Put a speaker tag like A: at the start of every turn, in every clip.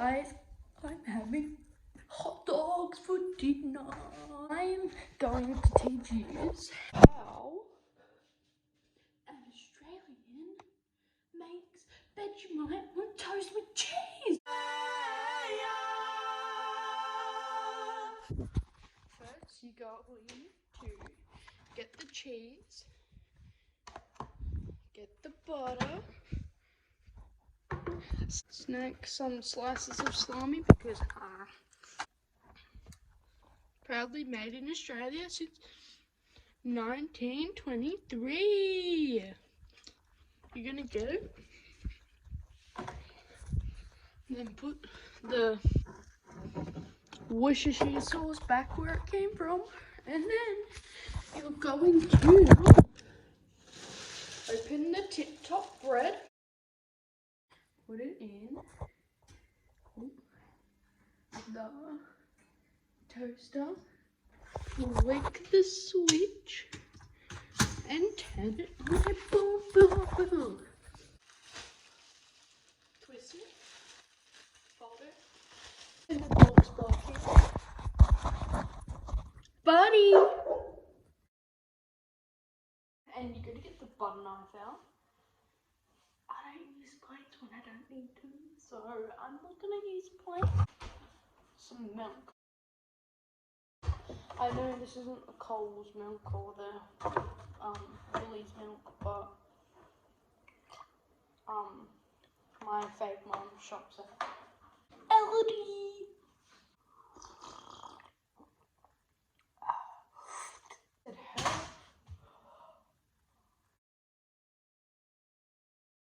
A: guys, I'm having hot dogs for dinner. I'm going to teach you how an Australian makes Vegemite on toast with cheese. First, you're going to get the cheese, get the butter, snack some slices of salami because proudly made in Australia since 1923. You're gonna get it, and then put the Worcestershire sauce back where it came from, and then you're going to open the tip top bread, put it in the toaster, flick the switch, and turn it on. Boom, boom, boom. Twist it, fold it, and the dog's barking. Buddy! And you're going to get the butter knife out. I don't use plates when I don't need to, so I'm not going to use plates. Some milk. I know this isn't a Coles milk or the Lily's milk, but my fake mum shops at Aldi.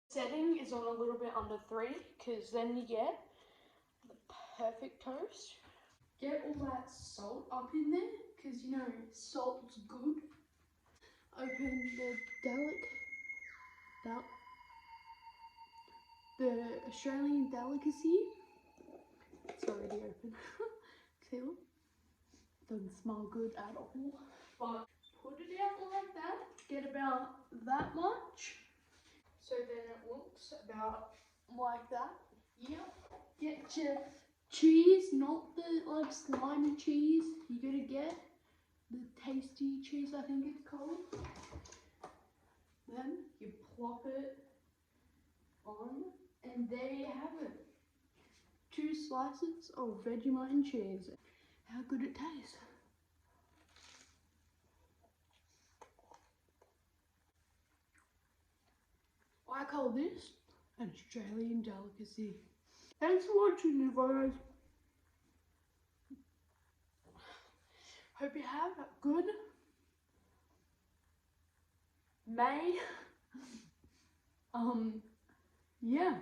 A: Setting is on a little bit under 3 because then you get the perfect toast. Get all that salt up in there because you know salt's good. Open the Australian delicacy. It's already open. See, look. Doesn't smell good at all. But put it out like that. Get about that much. So then it looks about like that. Yep. Get your cheese, not the like slimy cheese. You gotta get the tasty cheese, I think it's called. Then you plop it on, and there you have it. 2 slices of Vegemite and cheese. How good it tastes. I call this an Australian delicacy. Thanks for watching, you guys. Hope you have a good May. Yeah.